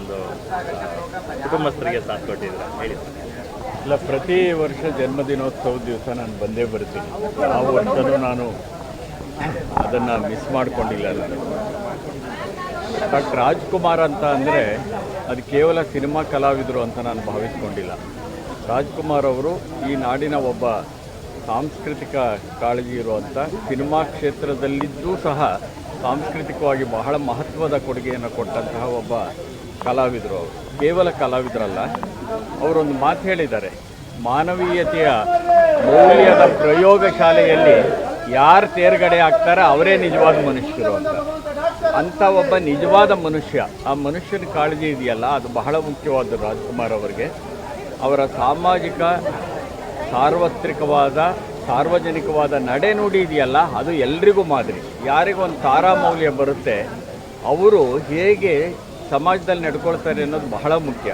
ಒಂದು ಕುಟುಂಬಸ್ಥರಿಗೆ ಸಾಥ್ ಕೊಟ್ಟಿದ್ದೀರಾ ಹೇಳಿ. ಇಲ್ಲ, ಪ್ರತಿ ವರ್ಷ ಜನ್ಮದಿನೋತ್ಸವದ ದಿವಸ ನಾನು ಬಂದೇ ಬರ್ತೀನಿ. ಯಾವ ವರ್ಷವೂ ನಾನು ಅದನ್ನು ಮಿಸ್ ಮಾಡಿಕೊಂಡಿಲ್ಲ. ಡಾಕ್ಟರ್ ರಾಜ್ಕುಮಾರ್ ಅಂತ ಅಂದರೆ ಅದು ಕೇವಲ ಸಿನಿಮಾ ಕಲಾವಿದರು ಅಂತ ನಾನು ಭಾವಿಸ್ಕೊಂಡಿಲ್ಲ. ರಾಜ್ಕುಮಾರ್ ಅವರು ಈ ನಾಡಿನ ಒಬ್ಬ ಸಾಂಸ್ಕೃತಿಕ ಕಾಳಜಿ ಇರುವಂಥ, ಸಿನಿಮಾ ಕ್ಷೇತ್ರದಲ್ಲಿದ್ದೂ ಸಹ ಸಾಂಸ್ಕೃತಿಕವಾಗಿ ಬಹಳ ಮಹತ್ವದ ಕೊಡುಗೆಯನ್ನು ಕೊಟ್ಟಂತಹ ಒಬ್ಬ ಕಲಾವಿದರು. ಅವರು ಕೇವಲ ಕಲಾವಿದರಲ್ಲ, ಅವರೊಂದು ಮಾತು ಹೇಳಿದ್ದಾರೆ, ಮಾನವೀಯತೆಯ ಮೌಲ್ಯದ ಪ್ರಯೋಗಶಾಲೆಯಲ್ಲಿ ಯಾರು ತೇರ್ಗಡೆ ಆಗ್ತಾರೆ ಅವರೇ ನಿಜವಾದ ಮನುಷ್ಯರು ಅಂತ ಒಬ್ಬ ನಿಜವಾದ ಮನುಷ್ಯ, ಆ ಮನುಷ್ಯನ ಕಾಳಜಿ ಇದೆಯಲ್ಲ ಅದು ಬಹಳ ಮುಖ್ಯವಾದ ರಾಜ್ಕುಮಾರ್ ಅವರಿಗೆ. ಅವರ ಸಾಮಾಜಿಕ ಸಾರ್ವಜನಿಕವಾದ ನಡೆನುಡಿ ಇದೆಯಲ್ಲ ಅದು ಎಲ್ರಿಗೂ ಮಾದರಿ. ಯಾರಿಗೊಂದು ತಾರಾಮೌಲ್ಯ ಬರುತ್ತೆ, ಅವರು ಹೇಗೆ ಸಮಾಜದಲ್ಲಿ ನಡ್ಕೊಳ್ತಾರೆ ಅನ್ನೋದು ಬಹಳ ಮುಖ್ಯ.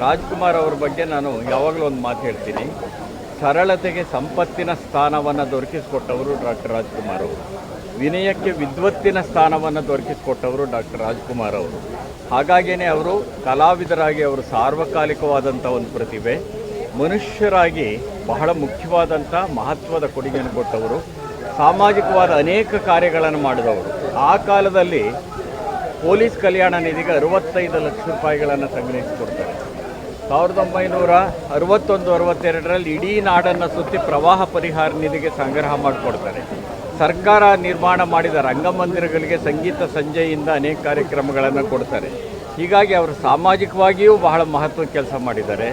ರಾಜ್ಕುಮಾರ್ ಅವ್ರ ಬಗ್ಗೆ ನಾನು ಯಾವಾಗಲೂ ಒಂದು ಮಾತು ಹೇಳ್ತೀನಿ, ಸರಳತೆಗೆ ಸಂಪತ್ತಿನ ಸ್ಥಾನವನ್ನು ದೊರಕಿಸಿಕೊಟ್ಟವರು ಡಾಕ್ಟರ್ ರಾಜ್ಕುಮಾರ್ ಅವರು, ವಿನಯಕ್ಕೆ ವಿದ್ವತ್ತಿನ ಸ್ಥಾನವನ್ನು ದೊರಕಿಸಿಕೊಟ್ಟವರು ಡಾಕ್ಟರ್ ರಾಜ್ಕುಮಾರ್ ಅವರು. ಹಾಗಾಗಿಯೇ ಅವರು ಕಲಾವಿದರಾಗಿ ಅವರು ಸಾರ್ವಕಾಲಿಕವಾದಂಥ ಒಂದು ಪ್ರತಿಭೆ, ಮನುಷ್ಯರಾಗಿ ಬಹಳ ಮುಖ್ಯವಾದಂಥ ಮಹತ್ವದ ಕೊಡುಗೆಯನ್ನು ಕೊಟ್ಟವರು, ಸಾಮಾಜಿಕವಾದ ಅನೇಕ ಕಾರ್ಯಗಳನ್ನು ಮಾಡಿದವರು. ಆ ಕಾಲದಲ್ಲಿ ಪೊಲೀಸ್ ಕಲ್ಯಾಣ ನಿಧಿಗೆ 65 ಲಕ್ಷ ರೂಪಾಯಿಗಳನ್ನು ಸಂಗ್ರಹಿಸಿಕೊಡ್ತಾರೆ. 1961-62ರಲ್ಲಿ ಇಡೀ ನಾಡನ್ನು ಸುತ್ತಿ ಪ್ರವಾಹ ಪರಿಹಾರ ನಿಧಿಗೆ ಸಂಗ್ರಹ ಮಾಡಿಕೊಡ್ತಾರೆ. ಸರ್ಕಾರ ನಿರ್ಮಾಣ ಮಾಡಿದ ರಂಗಮಂದಿರಗಳಿಗೆ ಸಂಗೀತ ಸಂಜೆಯಿಂದ ಅನೇಕ ಕಾರ್ಯಕ್ರಮಗಳನ್ನು ಕೊಡ್ತಾರೆ. ಹೀಗಾಗಿ ಅವರು ಸಾಮಾಜಿಕವಾಗಿಯೂ ಬಹಳ ಮಹತ್ವದ ಕೆಲಸ ಮಾಡಿದ್ದಾರೆ,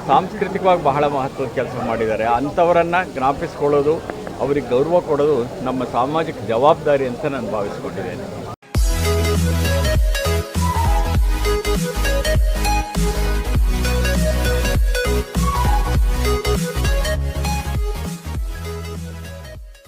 ಸಾಂಸ್ಕೃತಿಕವಾಗಿ ಬಹಳ ಮಹತ್ವದ ಕೆಲಸ ಮಾಡಿದ್ದಾರೆ. ಅಂಥವರನ್ನು ಜ್ಞಾಪಿಸ್ಕೊಳ್ಳೋದು, ಅವರಿಗೆ ಗೌರವ ಕೊಡೋದು ನಮ್ಮ ಸಾಮಾಜಿಕ ಜವಾಬ್ದಾರಿ ಅಂತ ನಾನು ಭಾವಿಸ್ಕೊಂಡಿದ್ದೇನೆ.